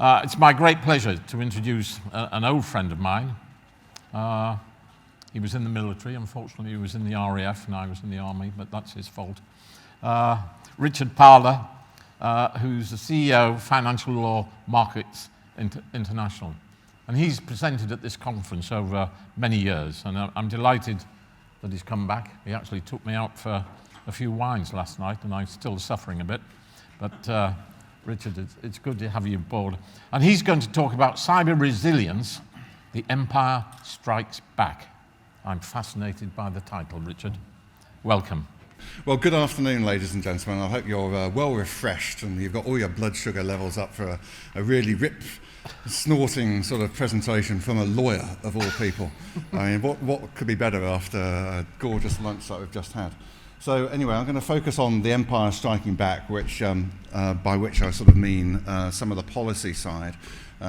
It's my great pleasure to introduce an old friend of mine. He was in the military. Unfortunately, he was in the RAF and I was in the army, but that's his fault. Richard Parlour, who's the CEO of Financial Law Markets International. And he's presented at this conference over many years, and I'm delighted that he's come back. He actually took me out for a few wines last night, and I'm still suffering a bit. But Richard, it's good to have you aboard. And he's going to talk about cyber resilience, the empire strikes back. I'm fascinated by the title, Richard. Welcome. Well, good afternoon, ladies and gentlemen. I hope you're well refreshed and you've got all your blood sugar levels up for a really snorting sort of presentation from a lawyer, of all people. I mean, what could be better after a gorgeous lunch that we've just had? So anyway, I'm going to focus on the empire striking back, which by which I sort of mean some of the policy side.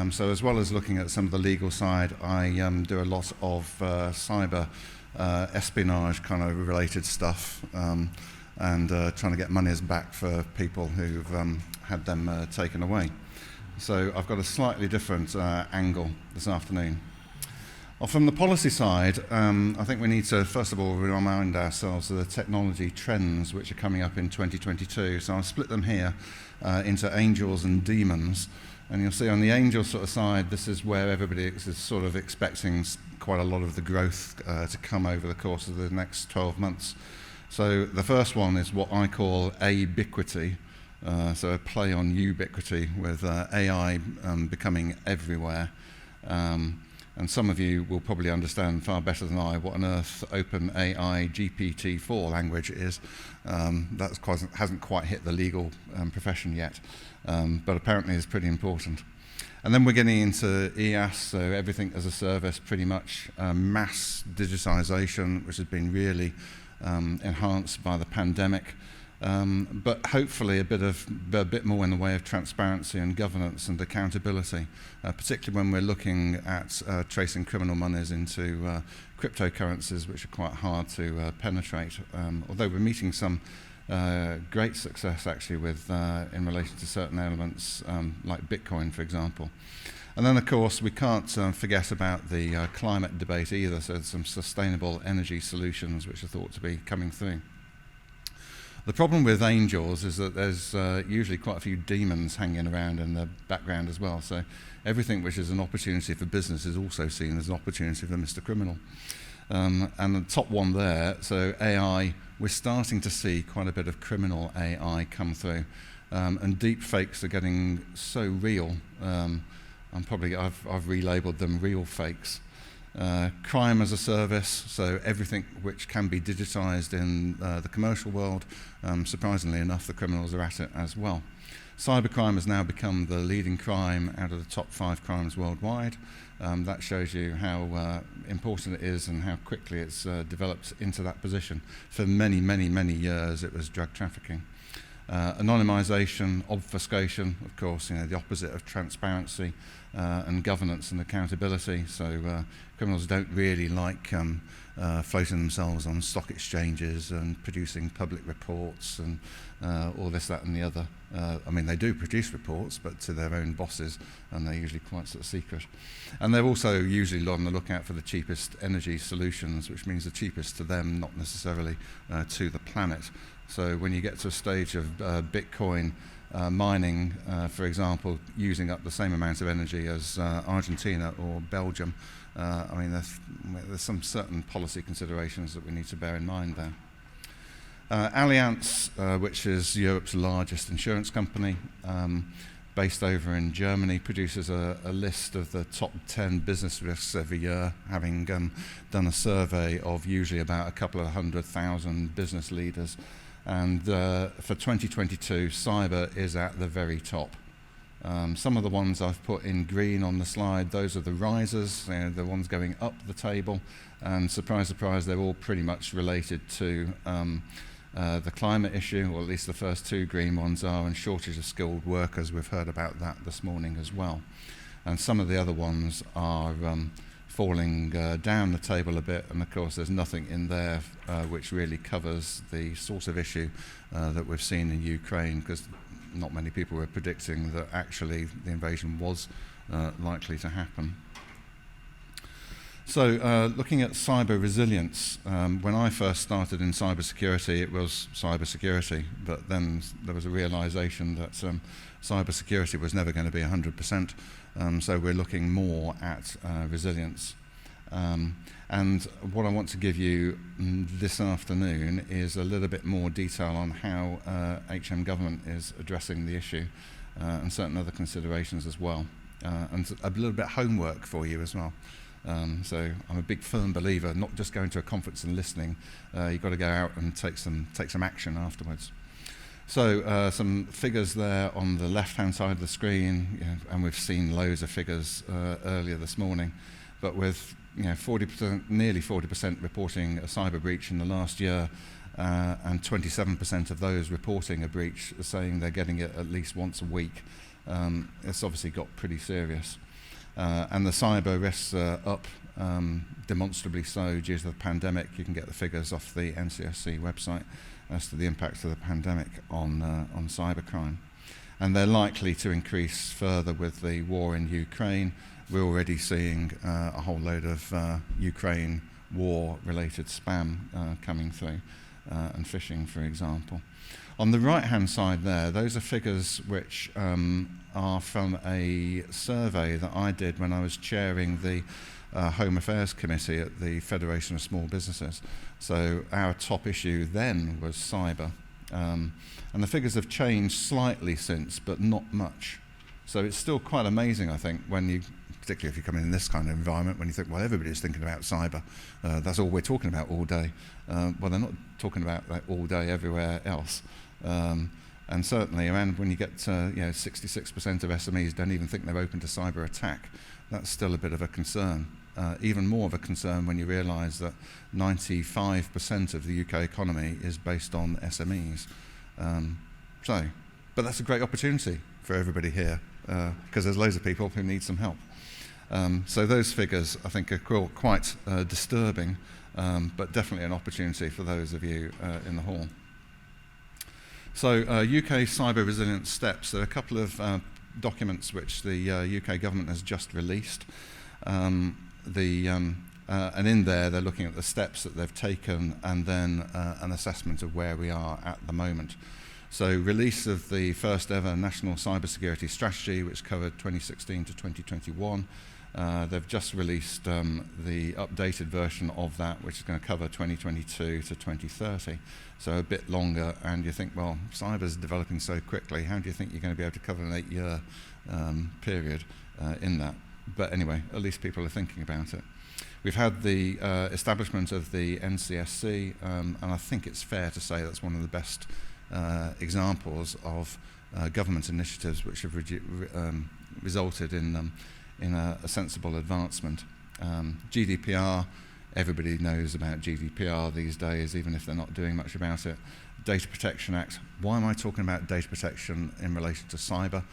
So as well as looking at some of the legal side, I do a lot of cyber espionage kind of related stuff and trying to get monies back for people who've had them taken away. So I've got a slightly different angle this afternoon. Well, from the policy side, I think we need to, first of all, remind ourselves of the technology trends which are coming up in 2022. So I'll split them here into angels and demons. And you'll see on the angel sort of side, this is where everybody is sort of expecting quite a lot of the growth to come over the course of the next 12 months. So the first one is what I call Adequacy. So a play on ubiquity with AI becoming everywhere. And some of you will probably understand far better than I what on earth OpenAI GPT-4 language is. That hasn't quite hit the legal profession yet, but apparently is pretty important. And then we're getting into EAS, so everything as a service, pretty much mass digitization, which has been really enhanced by the pandemic. But hopefully a bit more in the way of transparency and governance and accountability, particularly when we're looking at tracing criminal monies into cryptocurrencies, which are quite hard to penetrate. Although we're meeting some great success actually with in relation to certain elements like Bitcoin, for example. And then, of course, we can't forget about the climate debate either. So there's some sustainable energy solutions which are thought to be coming through. The problem with angels is that there's usually quite a few demons hanging around in the background as well. So everything which is an opportunity for business is also seen as an opportunity for Mr. Criminal. And the top one there, so AI, we're starting to see quite a bit of criminal AI come through. And deep fakes are getting so real. I've relabeled them real fakes. Crime as a service, so everything which can be digitized in the commercial world, surprisingly enough, the criminals are at it as well. Cybercrime has now become the leading crime out of the top 5 crimes worldwide. That shows you how important it is and how quickly it's developed into that position. For many, many, many years, it was drug trafficking. Anonymization, obfuscation, of course, the opposite of transparency and governance and accountability. So criminals don't really like floating themselves on stock exchanges and producing public reports and all this, that, and the other. I mean, they do produce reports, but to their own bosses, and they're usually quite sort of secret. And they're also usually on the lookout for the cheapest energy solutions, which means the cheapest to them, not necessarily to the planet. So when you get to a stage of Bitcoin mining, for example, using up the same amount of energy as Argentina or Belgium, I mean, there's some certain policy considerations that we need to bear in mind there. Allianz, which is Europe's largest insurance company, based over in Germany, produces a list of the top 10 business risks every year, having done a survey of usually about a couple of 100,000 business leaders. And for 2022, cyber is at the very top. Some of the ones I've put in green on the slide, those are the risers, the ones going up the table. And surprise, surprise, they're all pretty much related to the climate issue, or at least the first 2 green ones are, and shortage of skilled workers. We've heard about that this morning as well. And some of the other ones are falling down the table a bit, and of course there's nothing in there which really covers the sort of issue that we've seen in Ukraine, because not many people were predicting that actually the invasion was likely to happen. So looking at cyber resilience, when I first started in cybersecurity, it was cybersecurity, but then there was a realization that cybersecurity was never going to be 100%, so we're looking more at resilience. And what I want to give you this afternoon is a little bit more detail on how HM government is addressing the issue and certain other considerations as well, and a little bit of homework for you as well. So I'm a big firm believer, not just going to a conference and listening, you've got to go out and take some action afterwards. So some figures there on the left-hand side of the screen, and we've seen loads of figures earlier this morning, but with 40%, nearly 40% reporting a cyber breach in the last year, and 27% of those reporting a breach are saying they're getting it at least once a week. It's obviously got pretty serious. And the cyber risks are up, demonstrably so due to the pandemic. You can get the figures off the NCSC website as to the impact of the pandemic on cybercrime. And they're likely to increase further with the war in Ukraine. We're already seeing a whole load of Ukraine war-related spam coming through, and phishing, for example. On the right-hand side there, those are figures which are from a survey that I did when I was chairing the Home Affairs Committee at the Federation of Small Businesses. So our top issue then was cyber. And the figures have changed slightly since, but not much. So it's still quite amazing, I think, when you, particularly if you come in this kind of environment, when you think, well, everybody's thinking about cyber. That's all we're talking about all day. Well, they're not talking about that all day everywhere else. And certainly around when you get 66% of SMEs don't even think they're open to cyber attack, that's still a bit of a concern. Even more of a concern when you realise that 95% of the UK economy is based on SMEs. But that's a great opportunity for everybody here, because there's loads of people who need some help. So those figures, I think, are quite disturbing, but definitely an opportunity for those of you in the hall. So UK cyber resilience steps. There are a couple of documents which the UK government has just released. And in there, they're looking at the steps that they've taken and then an assessment of where we are at the moment. So release of the first ever National Cybersecurity Strategy, which covered 2016 to 2021. They've just released the updated version of that, which is going to cover 2022 to 2030, so a bit longer. And you think, well, cyber's developing so quickly, how do you think you're going to be able to cover an 8-year period in that? But anyway, at least people are thinking about it. We've had the establishment of the NCSC, and I think it's fair to say that's one of the best examples of government initiatives which have resulted in a sensible advancement. GDPR, everybody knows about GDPR these days, even if they're not doing much about it. Data Protection Act. Why am I talking about data protection in relation to cyber?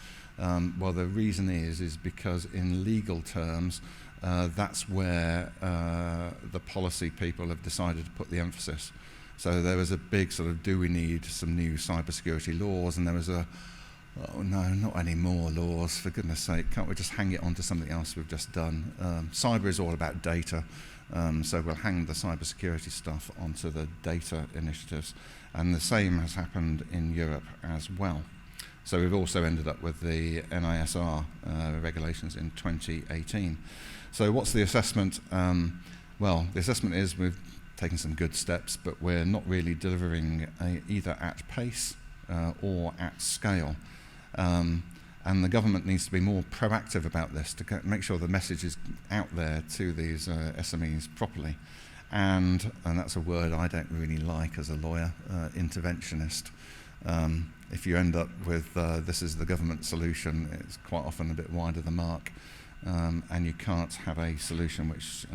Well, the reason is because in legal terms, that's where the policy people have decided to put the emphasis. So there was a big sort of, do we need some new cybersecurity laws? And there was a, oh no, not any more laws, for goodness sake, can't we just hang it on to something else we've just done? Cyber is all about data, so we'll hang the cybersecurity stuff onto the data initiatives. And the same has happened in Europe as well. So we've also ended up with the NISR regulations in 2018. So what's the assessment? Well, the assessment is we've taken some good steps, but we're not really delivering either at pace or at scale. And the government needs to be more proactive about this to make sure the message is out there to these SMEs properly. And that's a word I don't really like as a lawyer, interventionist. If you end up with this is the government solution, it's quite often a bit wide of the mark, and you can't have a solution which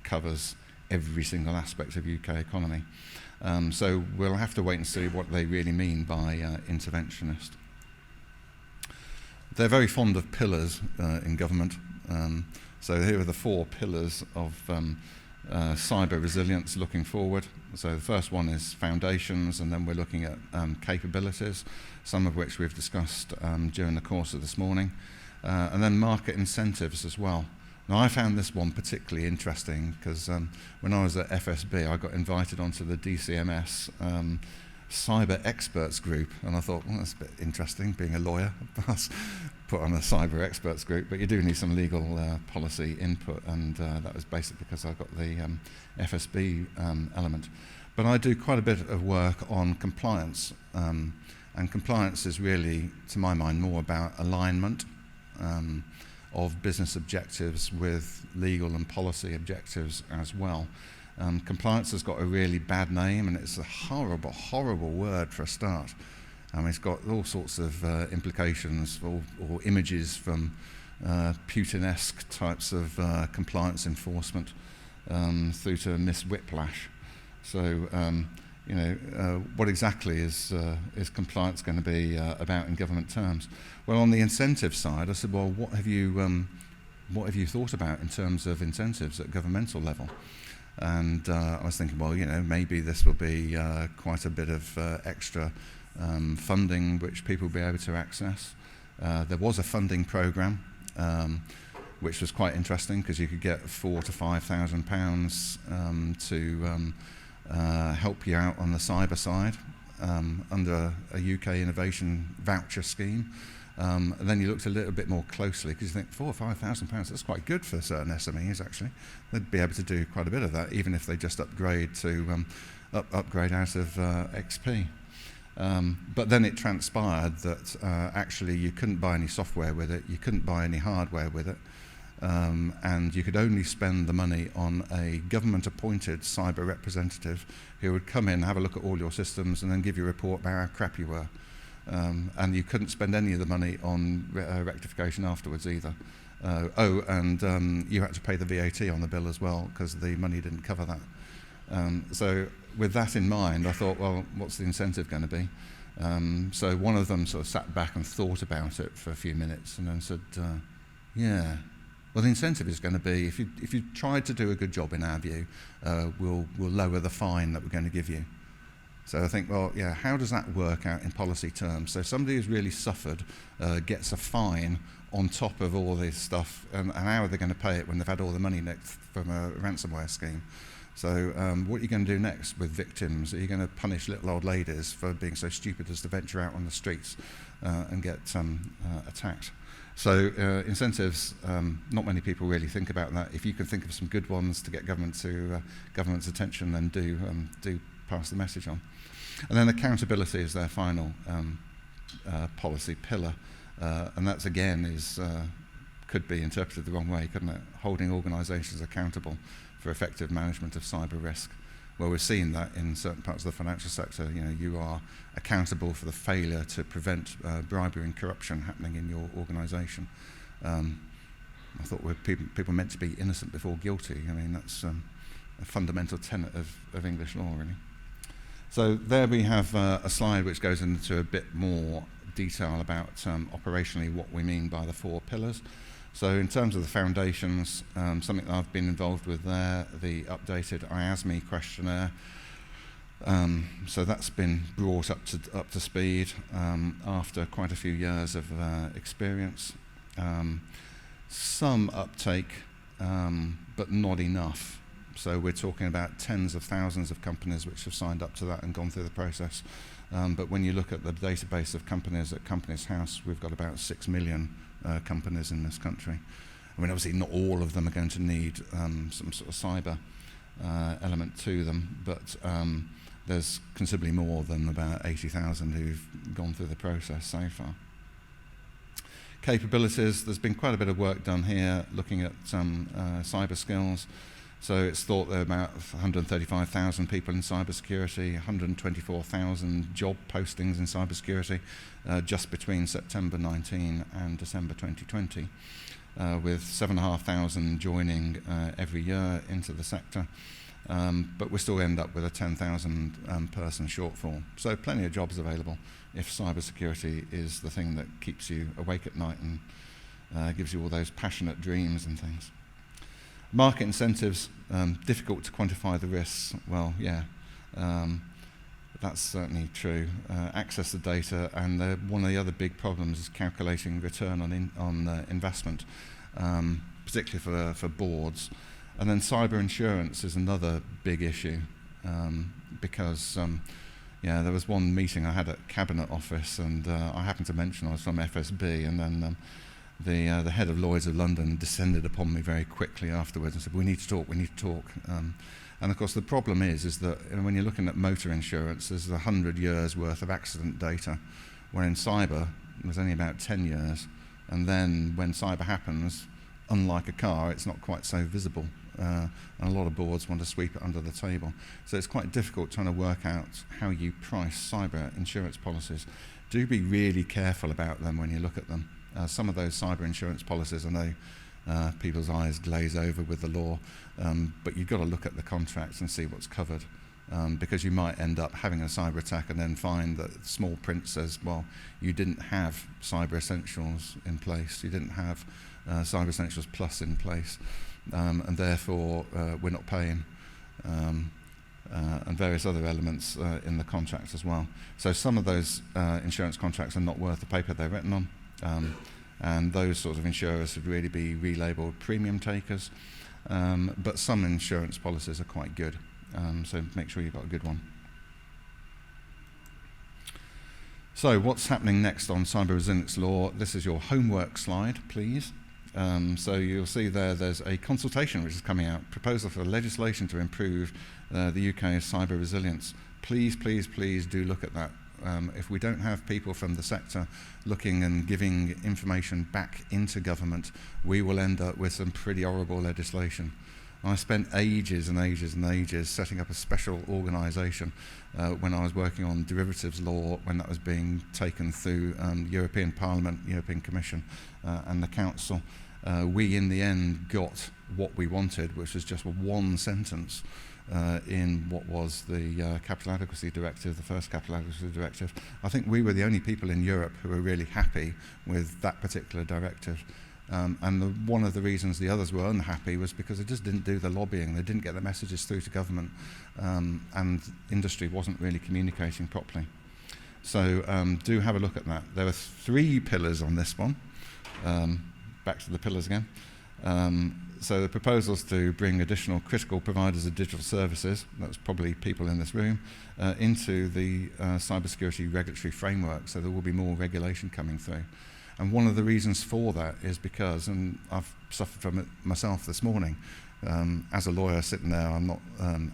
covers every single aspect of UK economy. So we'll have to wait and see what they really mean by interventionist. They're very fond of pillars in government. So here are the 4 pillars of cyber resilience looking forward. So the first one is foundations, and then we're looking at capabilities, some of which we've discussed during the course of this morning, and then market incentives as well. Now, I found this one particularly interesting because when I was at FSB, I got invited onto the DCMS cyber experts group, and I thought, well, that's a bit interesting, being a lawyer, put on a cyber experts group, but you do need some legal policy input, and that was basically because I got the FSB element. But I do quite a bit of work on compliance, and compliance is really, to my mind, more about alignment of business objectives with legal and policy objectives as well. Compliance has got a really bad name, and it's a horrible, horrible word for a start. It's got all sorts of implications or images from Putin-esque types of compliance enforcement through to Miss Whiplash. So, what exactly is compliance going to be about in government terms? Well, on the incentive side, I said, well, what have you thought about in terms of incentives at governmental level? And I was thinking, well, maybe this will be quite a bit of extra funding which people will be able to access. There was a funding programme which was quite interesting because you could get £4,000 to £5,000 to help you out on the cyber side under a UK innovation voucher scheme. And then you looked a little bit more closely because you think £4,000 or £5,000, that's quite good for certain SMEs actually. They'd be able to do quite a bit of that even if they just upgrade to upgrade out of XP. But then it transpired that actually you couldn't buy any software with it, you couldn't buy any hardware with it, and you could only spend the money on a government-appointed cyber representative who would come in, have a look at all your systems, and then give you a report about how crap you were. And you couldn't spend any of the money on rectification afterwards either. And you had to pay the VAT on the bill as well because the money didn't cover that. So with that in mind, I thought, well, what's the incentive going to be? So one of them sort of sat back and thought about it for a few minutes and then said, yeah, well, the incentive is going to be, if you tried to do a good job in our view, we'll lower the fine that we're going to give you. So I think, well, yeah, how does that work out in policy terms? So somebody who's really suffered gets a fine on top of all this stuff, and how are they going to pay it when they've had all the money from a ransomware scheme? So what are you going to do next with victims? Are you going to punish little old ladies for being so stupid as to venture out on the streets and get attacked? So incentives, not many people really think about that. If you can think of some good ones to get government's attention, then do pass the message on. And then accountability is their final policy pillar, and that's again could be interpreted the wrong way, couldn't it? Holding organisations accountable for effective management of cyber risk. Well, we've seen that in certain parts of the financial sector. You are accountable for the failure to prevent bribery and corruption happening in your organisation. I thought people meant to be innocent before guilty. I mean, that's a fundamental tenet of English law, really. So there we have a slide which goes into a bit more detail about operationally what we mean by the 4 pillars. So in terms of the foundations, something that I've been involved with there, the updated IASME questionnaire. So that's been brought up to speed after quite a few years of experience. Some uptake, but not enough. So we're talking about tens of thousands of companies which have signed up to that and gone through the process. But when you look at the database of companies at Companies House, we've got about 6 million companies in this country. I mean, obviously not all of them are going to need some sort of cyber element to them, but there's considerably more than about 80,000 who've gone through the process so far. Capabilities, there's been quite a bit of work done here looking at cyber skills. So it's thought there are about 135,000 people in cybersecurity, 124,000 job postings in cybersecurity just between September 19 and December 2020, with 7,500 joining every year into the sector. But we still end up with a 10,000 person shortfall. So plenty of jobs available if cybersecurity is the thing that keeps you awake at night and gives you all those passionate dreams and things. Market incentives, difficult to quantify the risks. Well, yeah, that's certainly true. Access to data, and one of the other big problems is calculating return on investment, particularly for boards. And then cyber insurance is another big issue, because there was one meeting I had at Cabinet Office, and I happened to mention I was from FSB, and then the head of Lloyd's of London descended upon me very quickly afterwards and said, we need to talk. And of course the problem is that when you're looking at motor insurance, there's 100 years worth of accident data, where in cyber there's only about 10 years. And then when cyber happens, unlike a car, it's not quite so visible. And a lot of boards want to sweep it under the table. So it's quite difficult trying to work out how you price cyber insurance policies. Do be really careful about them when you look at them. Some of those cyber insurance policies, I know people's eyes glaze over with the law, but you've got to look at the contracts and see what's covered, because you might end up having a cyber attack and then find that small print says, well, you didn't have Cyber Essentials in place, you didn't have Cyber Essentials Plus in place, and therefore we're not paying, and various other elements in the contracts as well. So some of those insurance contracts are not worth the paper they're written on. And those sorts of insurers should really be relabeled premium takers, but some insurance policies are quite good, so make sure you've got a good one. So what's happening next on cyber resilience law? This is your homework slide, please. So you'll see there's a consultation which is coming out, proposal for legislation to improve the UK's cyber resilience. Please, please, please do look at that. If we don't have people from the sector looking and giving information back into government, we will end up with some pretty horrible legislation. I spent ages and ages and ages setting up a special organisation when I was working on derivatives law, when that was being taken through European Parliament, European Commission and the Council. We in the end got what we wanted, which was just one sentence in what was the Capital Adequacy Directive, the first Capital Adequacy Directive. I think we were the only people in Europe who were really happy with that particular directive. And one of the reasons the others were unhappy was because they just didn't do the lobbying, they didn't get the messages through to government, and industry wasn't really communicating properly. So do have a look at that. There are 3 pillars on this one. Back to the pillars again. So the proposal is to bring additional critical providers of digital services, that's probably people in this room, into the cybersecurity regulatory framework, so there will be more regulation coming through. And one of the reasons for that is because, and I've suffered from it myself this morning, as a lawyer sitting there, I'm not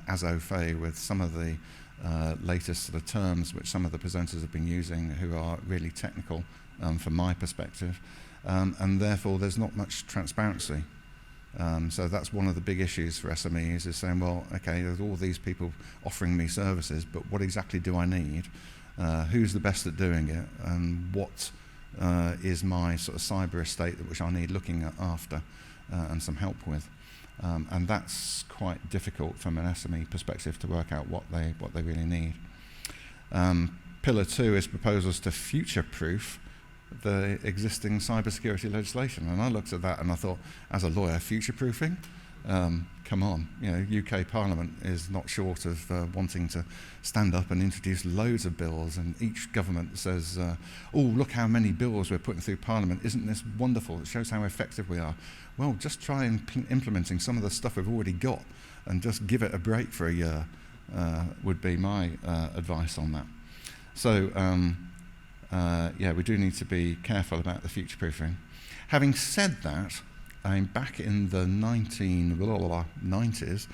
as au fait with some of the latest sort of terms which some of the presenters have been using who are really technical from my perspective, and therefore there's not much transparency. So that's one of the big issues for SMEs, is saying, well, okay, there's all these people offering me services, but what exactly do I need? Who's the best at doing it? And what is my sort of cyber estate which I need looking after and some help with? And that's quite difficult from an SME perspective to work out what they really need. Pillar 2 is proposals to future-proof the existing cybersecurity legislation. And I looked at that and I thought, as a lawyer, future-proofing? Come on, you know, UK Parliament is not short of wanting to stand up and introduce loads of bills, and each government says, oh, look how many bills we're putting through Parliament, isn't this wonderful, it shows how effective we are. Well, just try implementing some of the stuff we've already got and just give it a break for a year, would be my advice on that. So, yeah, we do need to be careful about the future-proofing. Having said that, back in the 1990s,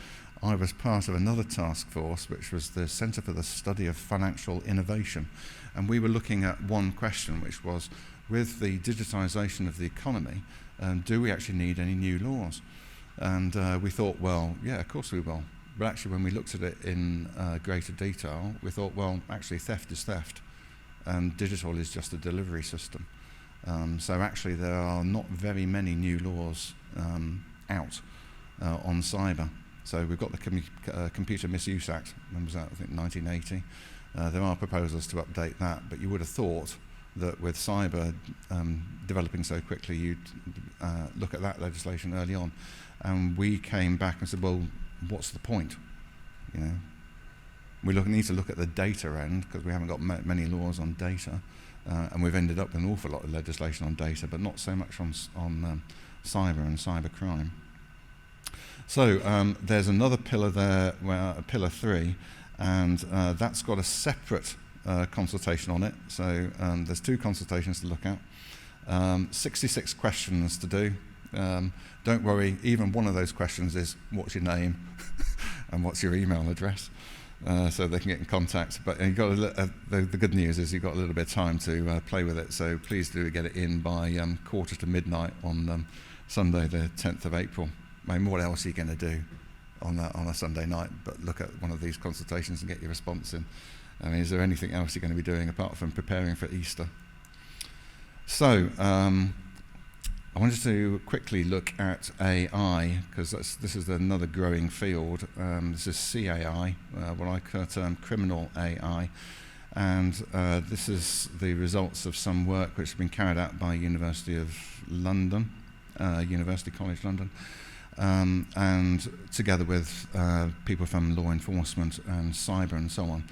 I was part of another task force, which was the Centre for the Study of Financial Innovation. And we were looking at one question, which was, with the digitisation of the economy, do we actually need any new laws? And we thought, well, yeah, of course we will. But actually, when we looked at it in greater detail, we thought, well, actually, theft is theft, and digital is just a delivery system. So actually there are not very many new laws out on cyber. So we've got the Computer Misuse Act, when was that? I think 1980. There are proposals to update that, but you would have thought that with cyber developing so quickly, you'd look at that legislation early on. And we came back and said, well, what's the point? You know, we need to look at the data end, because we haven't got many laws on data, and we've ended up with an awful lot of legislation on data, but not so much on cyber and cyber crime. So there's another pillar there, pillar 3, and that's got a separate consultation on it. So there's 2 consultations to look at, 66 questions to do. Don't worry, even one of those questions is, what's your name and what's your email address, so they can get in contact. But you've got the good news is you've got a little bit of time to play with it, so please do get it in by 1:45 on Sunday the 10th of April. I mean, what else are you going to do on a Sunday night but look at one of these consultations and get your response in? I mean, is there anything else you're going to be doing apart from preparing for Easter? So I wanted to quickly look at AI, because this is another growing field. This is CAI, what I term criminal AI, and this is the results of some work which has been carried out by University of London, University College London, and together with people from law enforcement and cyber and so on.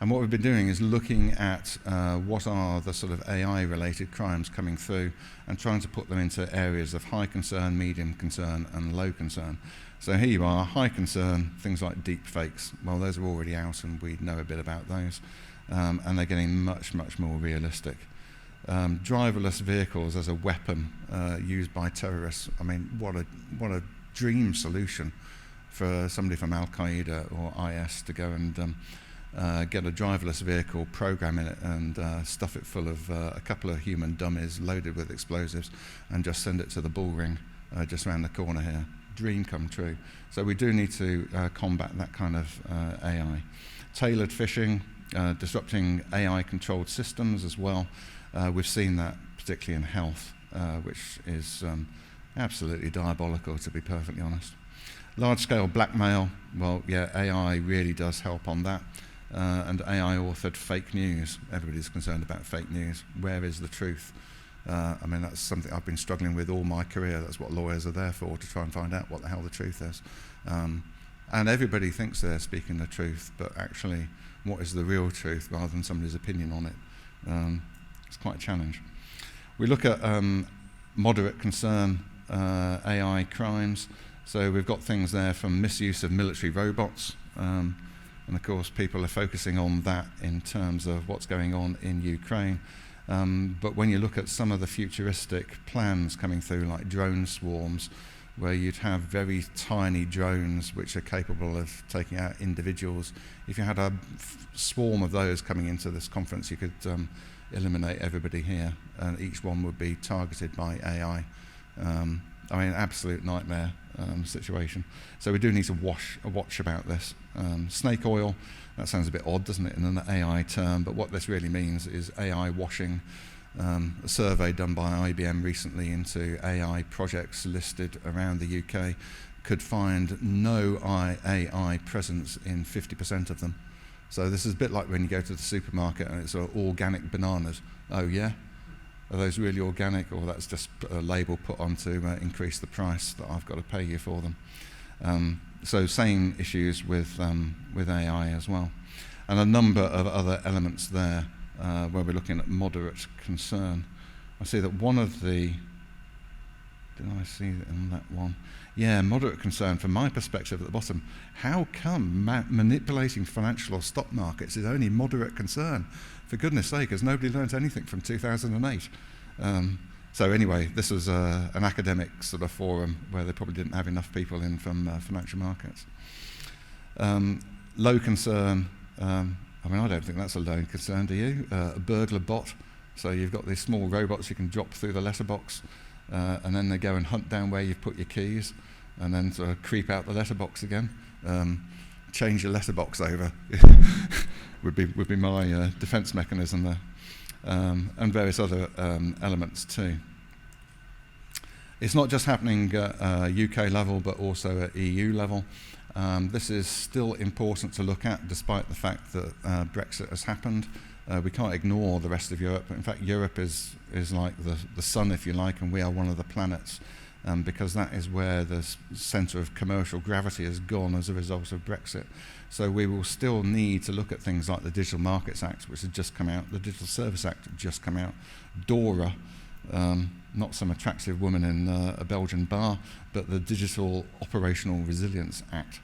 And what we've been doing is looking at what are the sort of AI-related crimes coming through and trying to put them into areas of high concern, medium concern, and low concern. So here you are, high concern, things like deep fakes. Well, those are already out and we know a bit about those. And they're getting much, much more realistic. Driverless vehicles as a weapon used by terrorists. I mean, what a dream solution for somebody from Al-Qaeda or IS to go and get a driverless vehicle, program in it, and stuff it full of a couple of human dummies loaded with explosives, and just send it to the bull ring just around the corner here. Dream come true. So we do need to combat that kind of AI. Tailored phishing, disrupting AI-controlled systems as well. We've seen that particularly in health, which is absolutely diabolical, to be perfectly honest. Large-scale blackmail, well, yeah, AI really does help on that. And AI authored fake news. Everybody's concerned about fake news. Where is the truth? I mean, that's something I've been struggling with all my career. That's what lawyers are there for, to try and find out what the hell the truth is. And everybody thinks they're speaking the truth, but actually, what is the real truth rather than somebody's opinion on it? It's quite a challenge. We look at moderate concern AI crimes. So we've got things there from misuse of military robots. And of course, people are focusing on that in terms of what's going on in Ukraine. But when you look at some of the futuristic plans coming through, like drone swarms, where you'd have very tiny drones which are capable of taking out individuals. If you had a swarm of those coming into this conference, you could eliminate everybody here, and each one would be targeted by AI. I mean, absolute nightmare situation. So we do need to watch about this. Snake oil, that sounds a bit odd, doesn't it, in an AI term, but what this really means is AI washing. A survey done by IBM recently into AI projects listed around the UK could find no AI presence in 50% of them. So this is a bit like when you go to the supermarket and it's organic bananas. Oh yeah? Are those really organic, or that's just a label put on to increase the price that I've got to pay you for them? So same issues with AI as well. And a number of other elements there where we're looking at moderate concern. I see that one of the, did I see it in that one? Yeah, moderate concern from my perspective at the bottom. How come manipulating financial or stock markets is only moderate concern? For goodness sake, has nobody learned anything from 2008? So anyway, this was an academic sort of forum where they probably didn't have enough people in from financial markets. Low concern, I mean, I don't think that's a low concern, do you? A burglar bot. So you've got these small robots you can drop through the letterbox, and then they go and hunt down where you've put your keys, and then sort of creep out the letterbox again. Change your letterbox over would be my defence mechanism there, and various other elements too. It's not just happening at UK level, but also at EU level. This is still important to look at, despite the fact that Brexit has happened. We can't ignore the rest of Europe. In fact, Europe is like the sun, if you like, and we are one of the planets, because that is where the centre of commercial gravity has gone as a result of Brexit. So we will still need to look at things like the Digital Markets Act, which has just come out, the Digital Service Act has just come out, DORA, not some attractive woman in a Belgian bar, but the Digital Operational Resilience Act.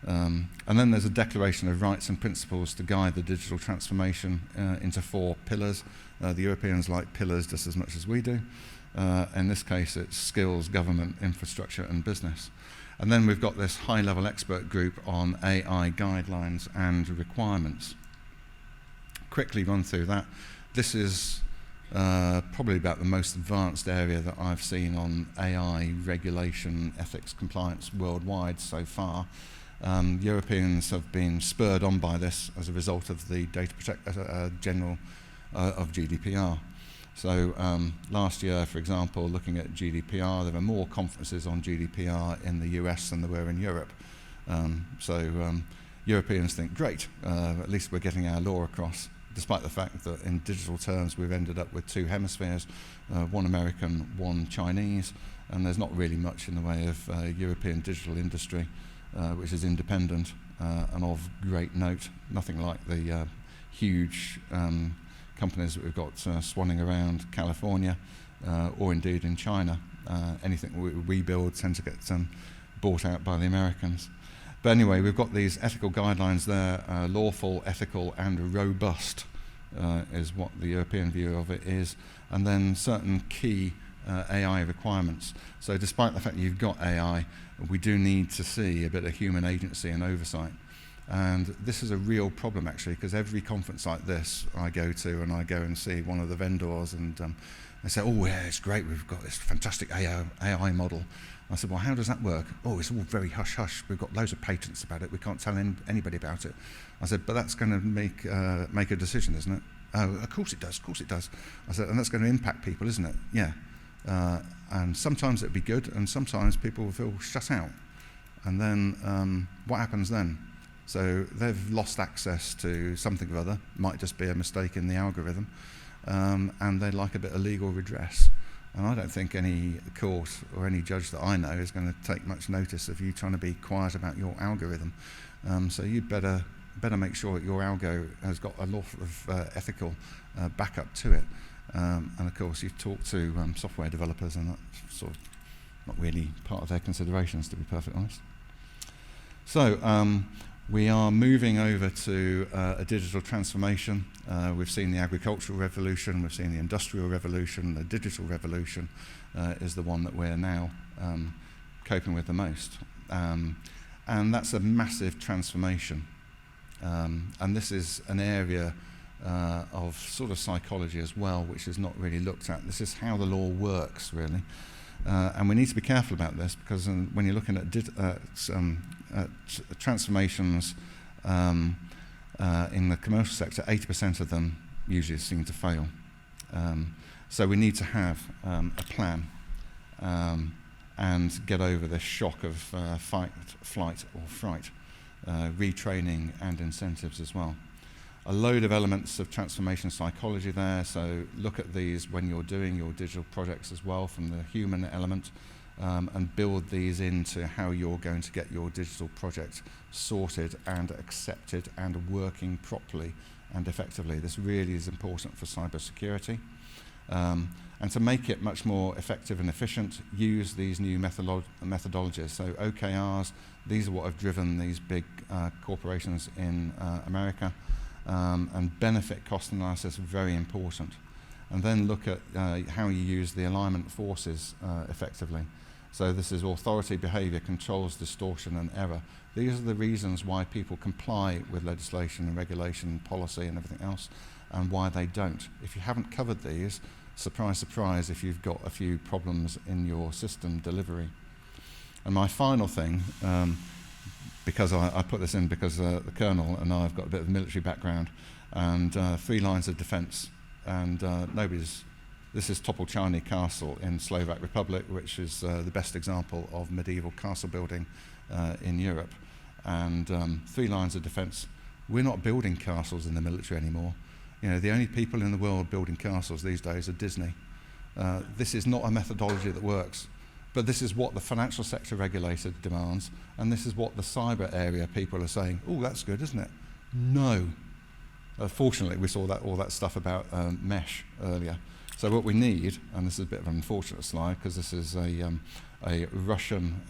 And then there's a declaration of rights and principles to guide the digital transformation into 4 pillars. The Europeans like pillars just as much as we do. In this case, it's skills, government, infrastructure, and business. And then we've got this high-level expert group on AI guidelines and requirements. Quickly run through that. This is probably about the most advanced area that I've seen on AI regulation, ethics, compliance worldwide so far. Europeans have been spurred on by this as a result of the data general of GDPR. So last year, for example, looking at GDPR, there were more conferences on GDPR in the US than there were in Europe. Europeans think, great, at least we're getting our law across, despite the fact that in digital terms we've ended up with 2 hemispheres, one American, one Chinese, and there's not really much in the way of European digital industry, which is independent and of great note. Nothing like the huge companies that we've got swanning around California or indeed in China. Anything we build tends to get bought out by the Americans. But anyway, we've got these ethical guidelines there, lawful, ethical, and robust is what the European view of it is, and then certain key AI requirements. So despite the fact that you've got AI, we do need to see a bit of human agency and oversight. And this is a real problem, actually, because every conference like this I go to, and I go and see one of the vendors, and they say, oh, yeah, it's great, we've got this fantastic AI model. I said, well, how does that work? Oh, it's all very hush-hush. We've got loads of patents about it. We can't tell anybody about it. I said, but that's going to make a decision, isn't it? Oh, of course it does, of course it does. I said, and that's going to impact people, isn't it? Yeah. And sometimes it'd be good, and sometimes people will feel shut out. And then what happens then? So they've lost access to something or other, might just be a mistake in the algorithm, and they'd like a bit of legal redress. And I don't think any court or any judge that I know is going to take much notice of you trying to be quiet about your algorithm. So you'd better make sure that your algo has got a lot of ethical backup to it. And of course, you talk to software developers, and that's sort of not really part of their considerations, to be perfectly honest. So we are moving over to a digital transformation. We've seen the agricultural revolution, we've seen the industrial revolution, the digital revolution is the one that we're now coping with the most. And that's a massive transformation. And this is an area of sort of psychology as well, which is not really looked at. This is how the law works, really. And we need to be careful about this, because when you're looking at transformations in the commercial sector, 80% of them usually seem to fail. So we need to have a plan and get over this shock of fight, flight, or fright, retraining and incentives as well. A load of elements of transformation psychology there, so look at these when you're doing your digital projects as well, from the human element, and build these into how you're going to get your digital project sorted and accepted and working properly and effectively. This really is important for cybersecurity. And to make it much more effective and efficient, use these new methodologies. So OKRs, these are what have driven these big corporations in America. And benefit cost analysis, very important. And then look at how you use the alignment forces effectively. So this is authority, behavior, controls, distortion, and error. These are the reasons why people comply with legislation and regulation, policy, and everything else, and why they don't. If you haven't covered these, surprise, surprise, if you've got a few problems in your system delivery. And my final thing, because I put this in because the Colonel and I have got a bit of a military background, and 3 lines of defence, and nobody's This is Topolčany Castle in Slovak Republic, which is the best example of medieval castle building in Europe. And 3 lines of defence. We're not building castles in the military anymore. You know, the only people in the world building castles these days are Disney. This is not a methodology that works, but this is what the financial sector regulator demands, and this is what the cyber area people are saying, oh, that's good, isn't it? No. Fortunately, we saw all that stuff about mesh earlier. So what we need, and this is a bit of an unfortunate slide because this is a Russian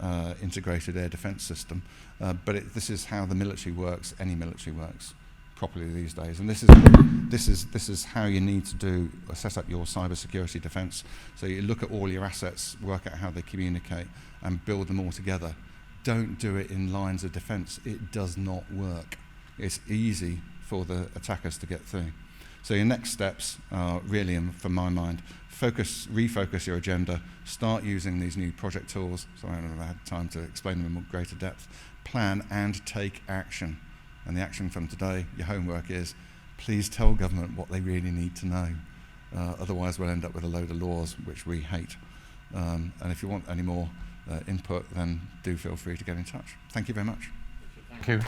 integrated air defense system, but this is how the military works. Any military works properly these days, and this is how you need to set up your cybersecurity defense. So you look at all your assets, work out how they communicate, and build them all together. Don't do it in lines of defense. It does not work. It's easy for the attackers to get through. So your next steps are really, from my mind, refocus your agenda, start using these new project tools, so I haven't had time to explain them in greater depth, plan and take action. And the action from today, your homework is, please tell government what they really need to know. Otherwise we'll end up with a load of laws, which we hate. And if you want any more input, then do feel free to get in touch. Thank you very much. Thank you.